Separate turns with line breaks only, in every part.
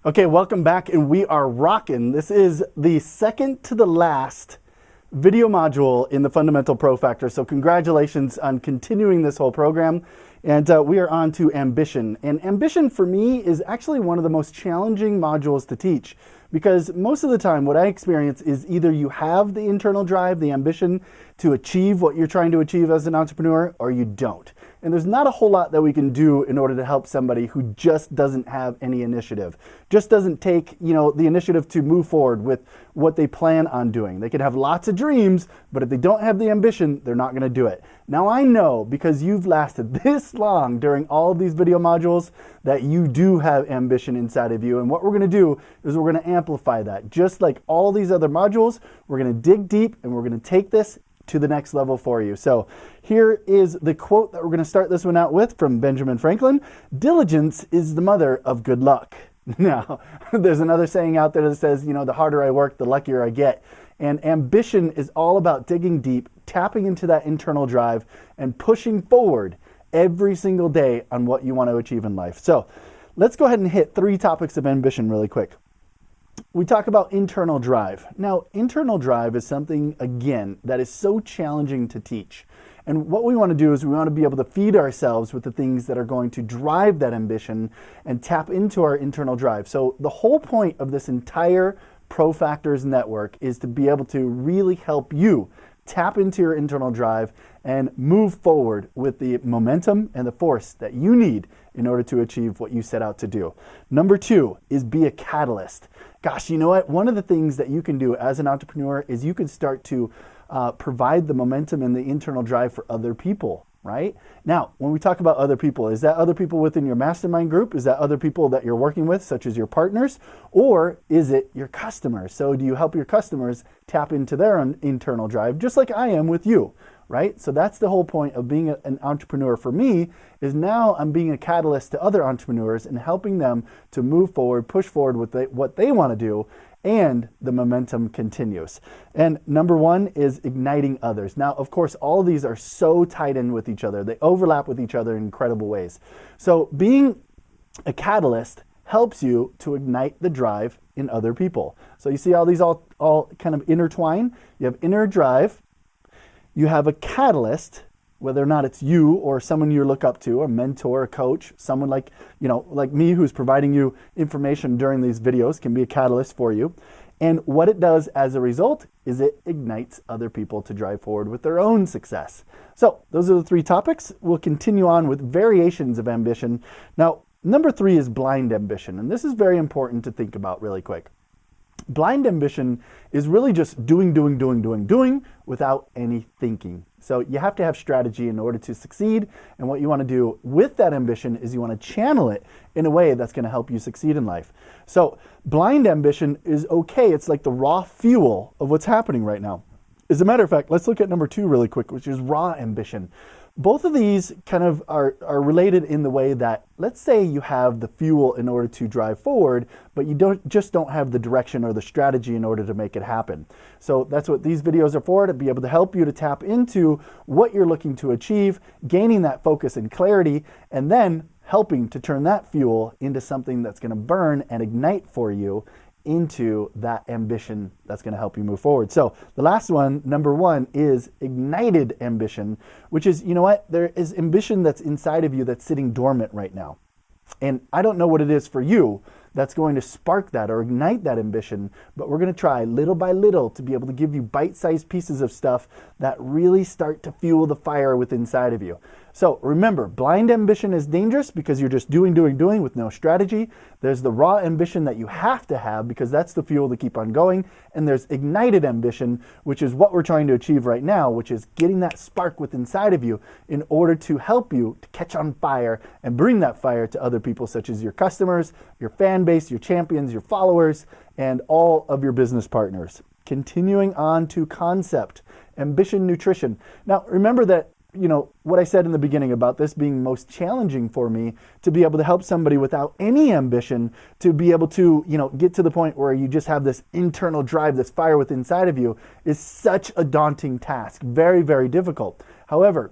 Okay, welcome back, and we are rocking. This is the second to the last video module in the Fundamental Pro Factor. So congratulations on continuing this whole program. And we are on to ambition. And ambition for me is actually one of the most challenging modules to teach, because most of the time what I experience is either you have the internal drive, the ambition to achieve what you're trying to achieve as an entrepreneur, or you don't. And there's not a whole lot that we can do in order to help somebody who just doesn't have any initiative, just doesn't take, the initiative to move forward with what they plan on doing. They could have lots of dreams, but if they don't have the ambition, they're not going to do it. Now I know, because you've lasted this long during all of these video modules, that you do have ambition inside of you. And what we're going to do is we're going to amplify that. Just like all these other modules, we're going to dig deep and we're going to take this to the next level for you. So here is the quote that we're going to start this one out with from Benjamin Franklin. Diligence is the mother of good luck. Now, there's another saying out there that says, the harder I work, the luckier I get. And ambition is all about digging deep, tapping into that internal drive, and pushing forward every single day on what you want to achieve in life. So let's go ahead and hit 3 topics of ambition really quick. We talk about internal drive. Now, internal drive is something, again, that is so challenging to teach. And what we want to do is we want to be able to feed ourselves with the things that are going to drive that ambition and tap into our internal drive. So the whole point of this entire Pro Factors network is to be able to really help you tap into your internal drive and move forward with the momentum and the force that you need in order to achieve what you set out to do. Number 2 is be a catalyst. Gosh, you know what? One of the things that you can do as an entrepreneur is you can start to provide the momentum and the internal drive for other people, right? Now, when we talk about other people, is that other people within your mastermind group? Is that other people that you're working with, such as your partners? Or is it your customers? So do you help your customers tap into their own internal drive, just like I am with you, right? So that's the whole point of being an entrepreneur for me, is now I'm being a catalyst to other entrepreneurs and helping them to move forward, push forward with what they want to do, and the momentum continues. And number 1 is igniting others. Now, of course, all of these are so tied in with each other. They overlap with each other in incredible ways. So being a catalyst helps you to ignite the drive in other people. So you see how these all kind of intertwine? You have inner drive, you have a catalyst, whether or not it's you or someone you look up to, a mentor, a coach, someone like me who's providing you information during these videos can be a catalyst for you. And what it does as a result is it ignites other people to drive forward with their own success. So those are the 3 topics. We'll continue on with variations of ambition. Now, number 3 is blind ambition. And this is very important to think about really quick. Blind ambition is really just doing without any thinking. So you have to have strategy in order to succeed. And what you want to do with that ambition is you want to channel it in a way that's going to help you succeed in life. So blind ambition is okay. It's like the raw fuel of what's happening right now. As a matter of fact, let's look at number 2 really quick, which is raw ambition. Both of these kind of are related in the way that, let's say you have the fuel in order to drive forward, but you don't have the direction or the strategy in order to make it happen. So that's what these videos are for, to be able to help you to tap into what you're looking to achieve, gaining that focus and clarity, and then helping to turn that fuel into something that's going to burn and ignite for you into that ambition that's going to help you move forward. So the last one, number 1, is ignited ambition, which is, there is ambition that's inside of you that's sitting dormant right now. And I don't know what it is for you that's going to spark that or ignite that ambition, but we're going to try little by little to be able to give you bite-sized pieces of stuff that really start to fuel the fire within inside of you. So remember, blind ambition is dangerous because you're just doing with no strategy. There's the raw ambition that you have to have because that's the fuel to keep on going. And there's ignited ambition, which is what we're trying to achieve right now, which is getting that spark within inside of you in order to help you to catch on fire and bring that fire to other people, such as your customers, your fan base, your champions, your followers, and all of your business partners. Continuing on to concept, ambition nutrition. Now, remember that what I said in the beginning about this being most challenging for me, to be able to help somebody without any ambition to be able to, get to the point where you just have this internal drive, this fire within inside of you, is such a daunting task. Very, very difficult. However,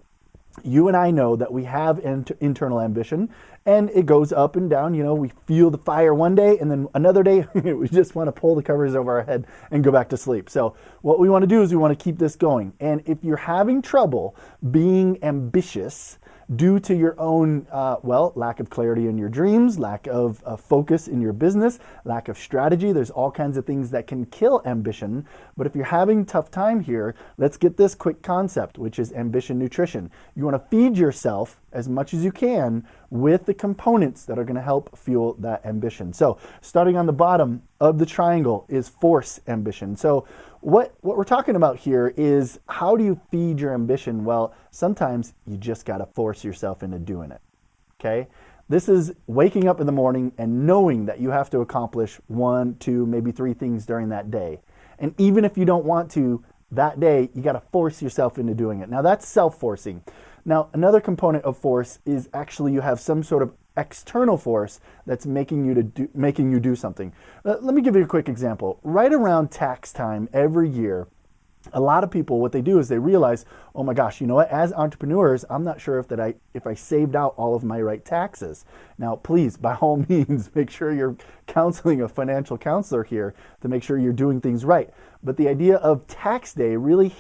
You and I know that we have internal ambition, and it goes up and down. We feel the fire one day, and then another day we just want to pull the covers over our head and go back to sleep. So what we want to do is we want to keep this going. And if you're having trouble being ambitious due to your own, lack of clarity in your dreams, lack of focus in your business, lack of strategy, there's all kinds of things that can kill ambition. But if you're having a tough time here, let's get this quick concept, which is ambition nutrition. You want to feed yourself as much as you can with the components that are going to help fuel that ambition. So starting on the bottom of the triangle is force ambition. So what we're talking about here is, how do you feed your ambition? Well, sometimes you just got to force yourself into doing it. Okay? This is waking up in the morning and knowing that you have to accomplish 1, 2, maybe 3 things during that day. And even if you don't want to that day, you got to force yourself into doing it. Now that's self-forcing. Now, another component of force is actually you have some sort of external force that's making you do something. Let me give you a quick example. Right around tax time every year, a lot of people, what they do is they realize, oh my gosh, you know what? As entrepreneurs, I'm not sure if I saved out all of my right taxes. Now, please, by all means, make sure you're counseling a financial counselor here to make sure you're doing things right. But the idea of tax day really,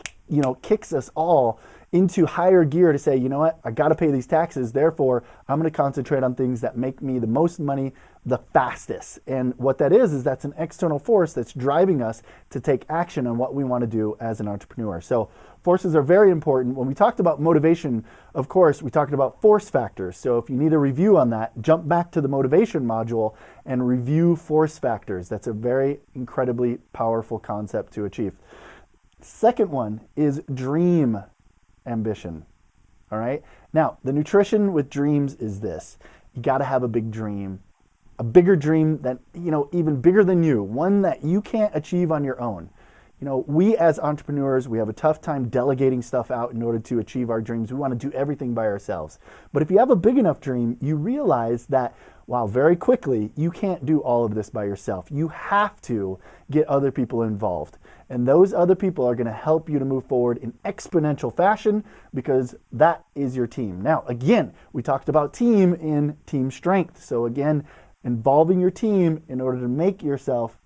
kicks us all into higher gear to say, you know what, I got to pay these taxes. Therefore, I'm going to concentrate on things that make me the most money the fastest. And what that is that's an external force that's driving us to take action on what we want to do as an entrepreneur. So forces are very important. When we talked about motivation, of course, we talked about force factors. So if you need a review on that, jump back to the motivation module and review force factors. That's a very incredibly powerful concept to achieve. Second one is dream ambition. All right. Now, the nutrition with dreams is this. You got to have a big dream, a bigger dream that, even bigger than you, one that you can't achieve on your own. We as entrepreneurs, we have a tough time delegating stuff out in order to achieve our dreams. We want to do everything by ourselves. But if you have a big enough dream, you realize that, wow, very quickly, you can't do all of this by yourself. You have to get other people involved. And those other people are going to help you to move forward in exponential fashion, because that is your team. Now, again, we talked about team in team strength. So again, involving your team in order to make yourself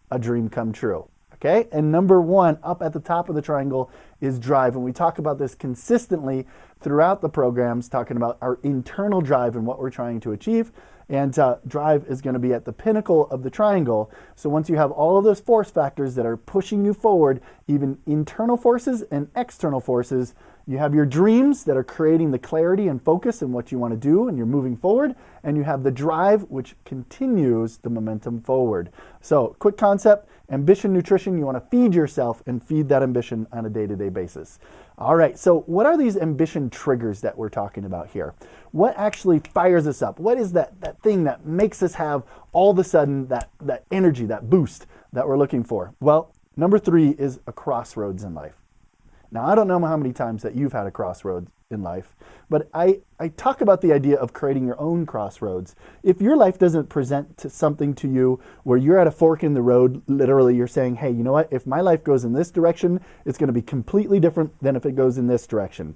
a dream come true. Okay? And number 1 up at the top of the triangle is drive. And we talk about this consistently throughout the programs, talking about our internal drive and what we're trying to achieve. And drive is going to be at the pinnacle of the triangle. So once you have all of those force factors that are pushing you forward, even internal forces and external forces, you have your dreams that are creating the clarity and focus in what you want to do, and you're moving forward. And you have the drive, which continues the momentum forward. So quick concept, ambition nutrition, you want to feed yourself and feed that ambition on a day-to-day basis. All right, so what are these ambition triggers that we're talking about here? What actually fires us up? What is that thing that makes us have all of a sudden that energy, that boost that we're looking for? Well, number 3 is a crossroads in life. Now, I don't know how many times that you've had a crossroads in life, but I talk about the idea of creating your own crossroads. If your life doesn't present something to you where you're at a fork in the road, literally you're saying, hey, you know what? If my life goes in this direction, it's going to be completely different than if it goes in this direction.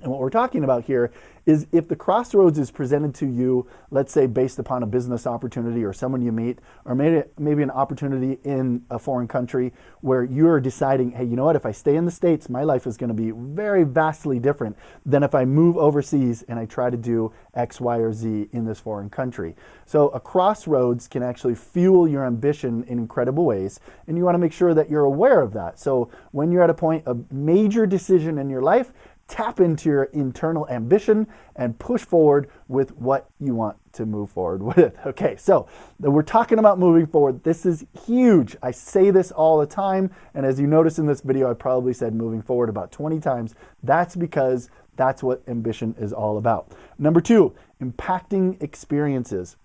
And what we're talking about here is if the crossroads is presented to you, let's say based upon a business opportunity or someone you meet, or maybe an opportunity in a foreign country where you're deciding, hey, you know what, if I stay in the States, my life is going to be very vastly different than if I move overseas and I try to do X, Y, or Z in this foreign country. So a crossroads can actually fuel your ambition in incredible ways, and you want to make sure that you're aware of that. So when you're at a point of major decision in your life, tap into your internal ambition and push forward with what you want to move forward with. Okay, so we're talking about moving forward. This is huge. I say this all the time, and as you notice in this video, I probably said moving forward about 20 times. That's because that's what ambition is all about. Number 2, impacting experiences.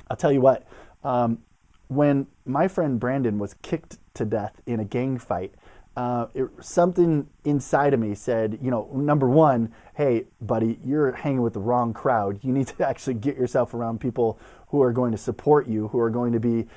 I'll tell you what, when my friend Brandon was kicked to death in a gang fight, something inside of me said, number one, hey, buddy, you're hanging with the wrong crowd. You need to actually get yourself around people who are going to support you, who are going to be,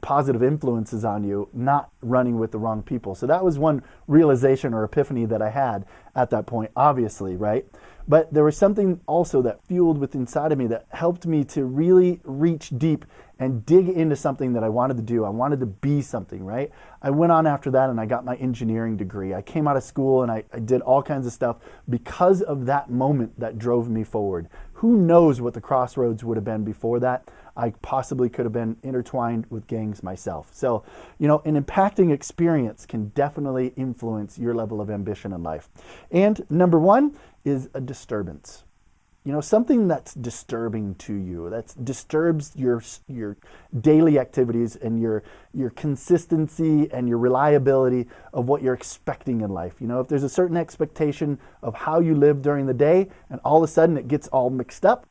positive influences on you, not running with the wrong people. So that was one realization or epiphany that I had at that point, obviously, right? But there was something also that fueled within inside of me that helped me to really reach deep and dig into something that I wanted to do. I wanted to be something, right? I went on after that and I got my engineering degree. I came out of school and I did all kinds of stuff because of that moment that drove me forward. Who knows what the crossroads would have been before that? I possibly could have been intertwined with gangs myself. So, an impacting experience can definitely influence your level of ambition in life. And number one is a disturbance. Something that's disturbing to you, that disturbs your daily activities and your consistency and your reliability of what you're expecting in life. If there's a certain expectation of how you live during the day and all of a sudden it gets all mixed up,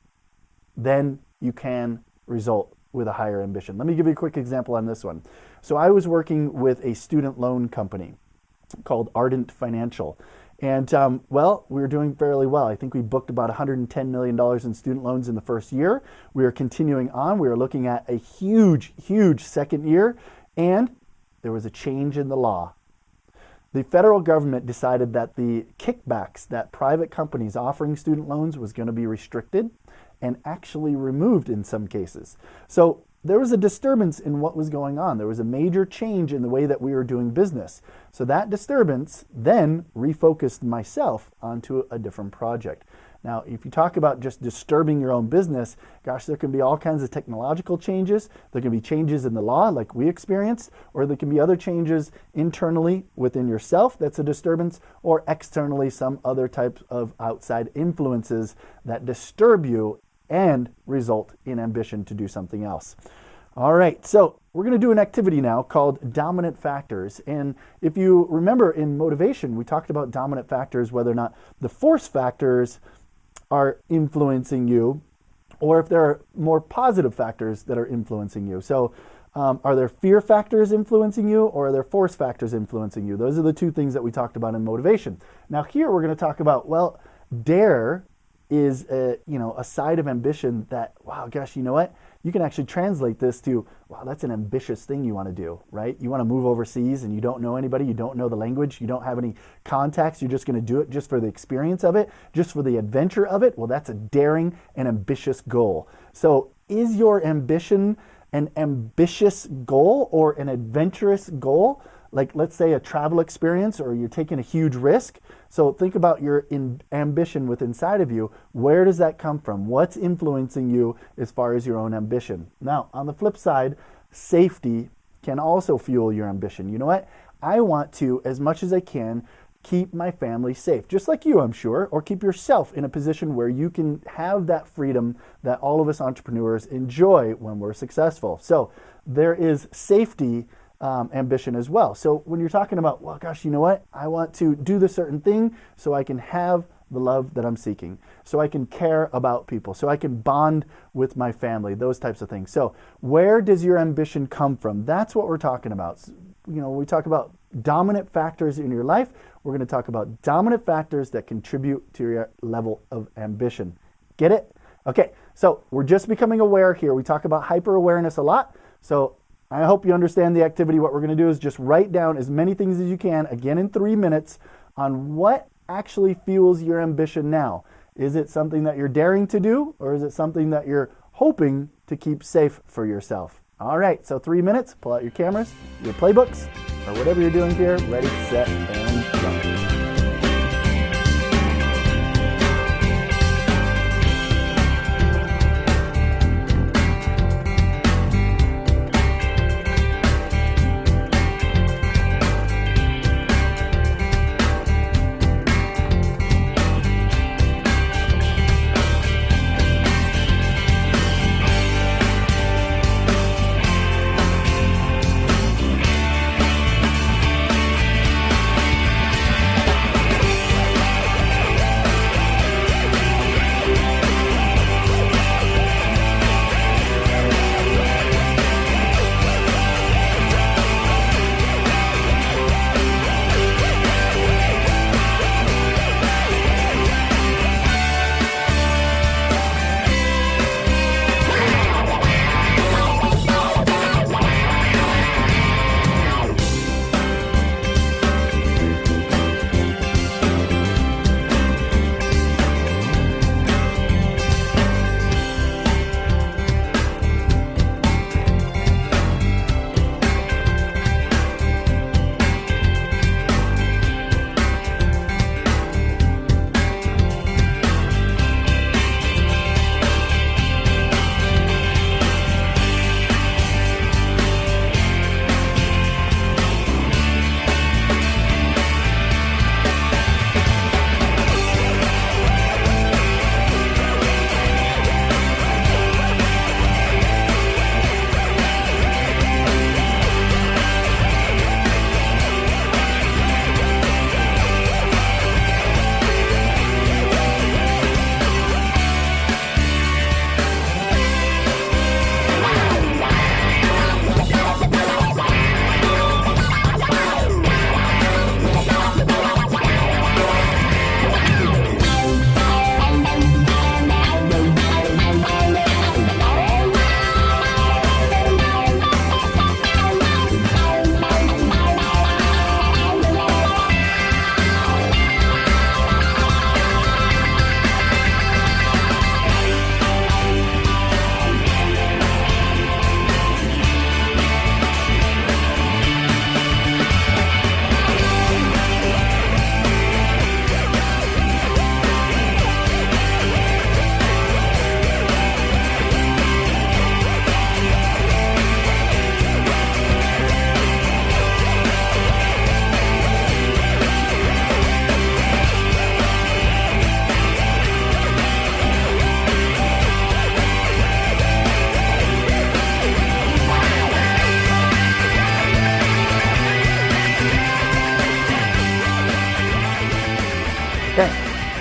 then you can result with a higher ambition. Let me give you a quick example on this one. So I was working with a student loan company called Ardent Financial. And, we were doing fairly well. I think we booked about $110 million in student loans in the first year. We are continuing on. We are looking at a huge, huge second year. And there was a change in the law. The federal government decided that the kickbacks that private companies offering student loans was going to be restricted and actually removed in some cases. So there was a disturbance in what was going on. There was a major change in the way that we were doing business. So that disturbance then refocused myself onto a different project. Now, if you talk about just disturbing your own business, gosh, there can be all kinds of technological changes. There can be changes in the law like we experienced, or there can be other changes internally within yourself that's a disturbance, or externally some other types of outside influences that disturb you and result in ambition to do something else. All right, so we're going to do an activity now called dominant factors. And if you remember in motivation, we talked about dominant factors, whether or not the force factors are influencing you, or if there are more positive factors that are influencing you. So are there fear factors influencing you, or are there force factors influencing you? Those are the two things that we talked about in motivation. Now here we're going to talk about, dare is a side of ambition that, wow, gosh, you know what? You can actually translate this to, wow, that's an ambitious thing you want to do, right? You want to move overseas and you don't know anybody, you don't know the language, you don't have any contacts, you're just going to do it just for the experience of it, just for the adventure of it. Well, that's a daring and ambitious goal. So is your ambition an ambitious goal or an adventurous goal? Like, let's say a travel experience, or you're taking a huge risk. So think about your ambition within inside of you. Where does that come from? What's influencing you as far as your own ambition? Now, on the flip side, safety can also fuel your ambition. You know what? I want to, as much as I can, keep my family safe, just like you, I'm sure, or keep yourself in a position where you can have that freedom that all of us entrepreneurs enjoy when we're successful. So there is safety ambition as well. So when you're talking about, well, gosh, you know what? I want to do this certain thing so I can have the love that I'm seeking, so I can care about people, so I can bond with my family, those types of things. So where does your ambition come from? That's what we're talking about. We talk about dominant factors in your life. We're going to talk about dominant factors that contribute to your level of ambition. Get it? Okay, so we're just becoming aware here. We talk about hyper-awareness a lot. So I hope you understand the activity. What we're going to do is just write down as many things as you can, again in 3 minutes, on what actually fuels your ambition now. Is it something that you're daring to do, or is it something that you're hoping to keep safe for yourself? All right, so 3 minutes, pull out your cameras, your playbooks, or whatever you're doing here. Ready, set, and go.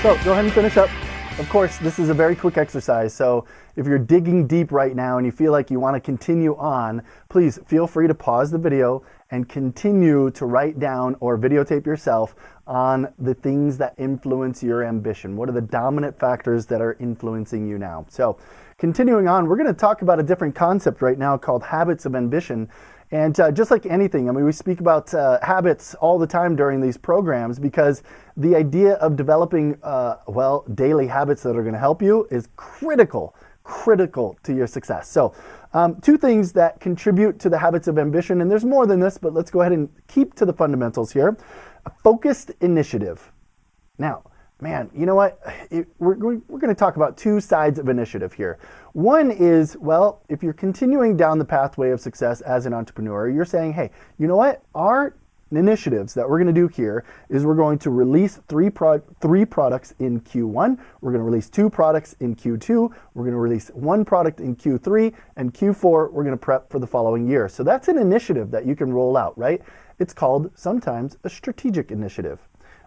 So go ahead and finish up. Of course, this is a very quick exercise, so if you're digging deep right now and you feel like you want to continue on, please feel free to pause the video and continue to write down or videotape yourself on the things that influence your ambition. What are the dominant factors that are influencing you now? So continuing on, we're going to talk about a different concept right now called habits of ambition. And just like anything, I mean, we speak about habits all the time during these programs because the idea of developing, daily habits that are going to help you is critical to your success. So two things that contribute to the habits of ambition, and there's more than this, but let's go ahead and keep to the fundamentals here. A focused initiative. Now, man, you know what? We're going to talk about two sides of initiative here. One is, well, if you're continuing down the pathway of success as an entrepreneur, you're saying, hey, you know what? Our initiatives that we're going to do here is we're going to release three products in Q1. We're going to release 2 products in Q2. We're going to release 1 product in Q3, and Q4 we're going to prep for the following year. So that's an initiative that you can roll out, right? It's called sometimes a strategic initiative.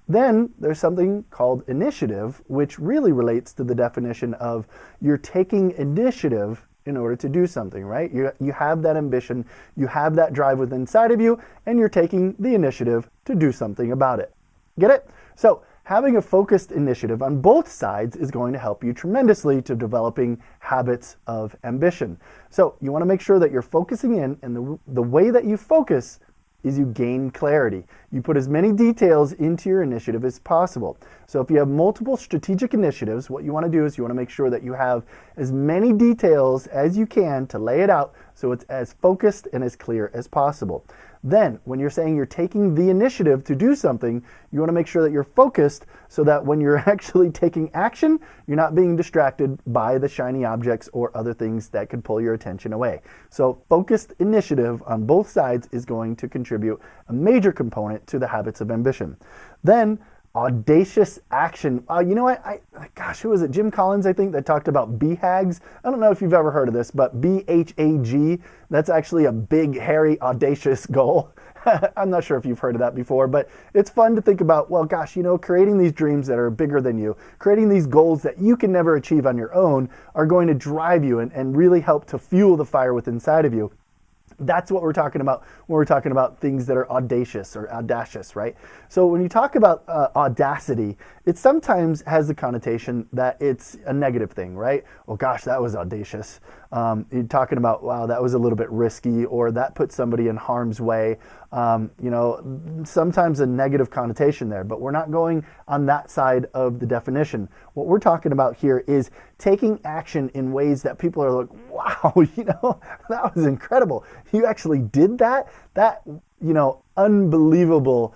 Then there's something called initiative, which really relates to the definition of you're taking initiative in order to do something, right? You have that ambition, you have that drive within inside of you, and you're taking the initiative to do something about it. Get it? So having a focused initiative on both sides is going to help you tremendously to developing habits of ambition. So you want to make sure that you're focusing in, and the way that you focus is you gain clarity. You put as many details into your initiative as possible. So if you have multiple strategic initiatives, what you want to do is you want to make sure that you have as many details as you can to lay it out so it's as focused and as clear as possible. Then, when you're saying you're taking the initiative to do something, you want to make sure that you're focused so that when you're actually taking action, you're not being distracted by the shiny objects or other things that could pull your attention away. So focused initiative on both sides is going to contribute a major component to the habits of ambition. Then, audacious action. You know what? Who was it? Jim Collins, I think, that talked about BHAGs. I don't know if you've ever heard of this, but BHAG, that's actually a big, hairy, audacious goal. I'm not sure if you've heard of that before, but it's fun to think about, well, gosh, creating these dreams that are bigger than you, creating these goals that you can never achieve on your own are going to drive you and really help to fuel the fire within inside of you. That's what we're talking about when we're talking about things that are audacious or audacious, right? So when you talk about audacity, it sometimes has the connotation that it's a negative thing, right? Oh gosh, that was audacious. You're talking about, wow, that was a little bit risky, or that put somebody in harm's way. Sometimes a negative connotation there, but we're not going on that side of the definition. What we're talking about here is taking action in ways that people are like, wow, that was incredible. You actually did that? That, unbelievable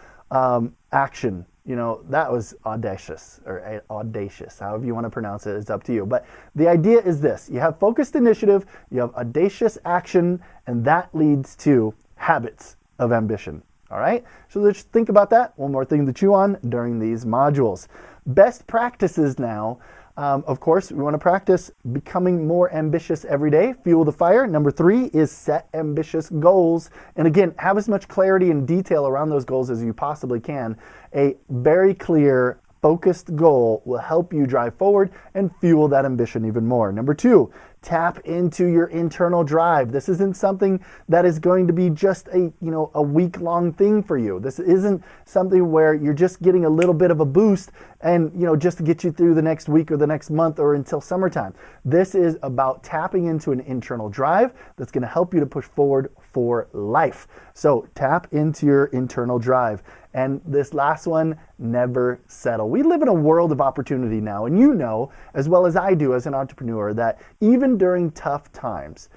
action. That was audacious, or audacious, however you want to pronounce it, it's up to you. But the idea is this: you have focused initiative, you have audacious action, and that leads to habits of ambition. All right? So let's think about that. One more thing to chew on during these modules. Best practices now. Of course, we want to practice becoming more ambitious every day. Fuel the fire. Number 3 is set ambitious goals. And again, have as much clarity and detail around those goals as you possibly can. A very clear, focused goal will help you drive forward and fuel that ambition even more. Number 2, tap into your internal drive. This isn't something that is going to be just a week-long thing for you. This isn't something where you're just getting a little bit of a boost and just to get you through the next week or the next month or until summertime. This is about tapping into an internal drive that's going to help you to push forward for life. So tap into your internal drive. And this last one, never settle. We live in a world of opportunity now, and as well as I do as an entrepreneur, that even during tough times,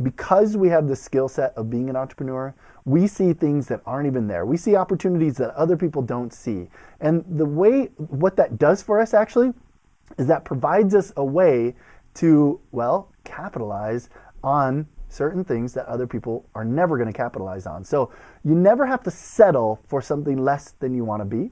because we have the skill set of being an entrepreneur, we see things that aren't even there. We see opportunities that other people don't see. And what that does for us actually is that provides us a way to, capitalize on certain things that other people are never going to capitalize on. So you never have to settle for something less than you want to be,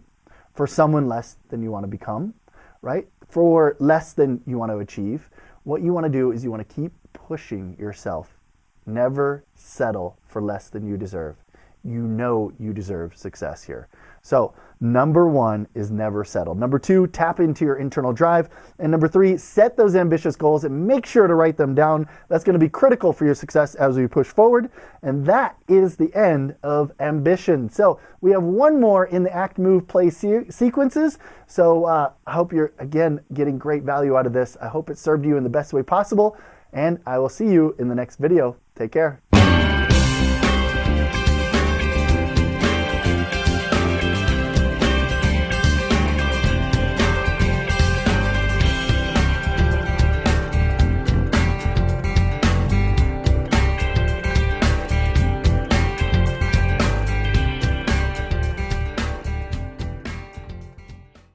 for someone less than you want to become, right? For less than you want to achieve. What you want to do is you want to keep pushing yourself. Never settle for less than you deserve. you know you deserve success here. So number 1 is never settle. Number 2, tap into your internal drive. And number 3, set those ambitious goals and make sure to write them down. That's going to be critical for your success as we push forward. And that is the end of ambition. So we have one more in the act, move, play sequences. So I hope you're, again, getting great value out of this. I hope it served you in the best way possible. And I will see you in the next video. Take care.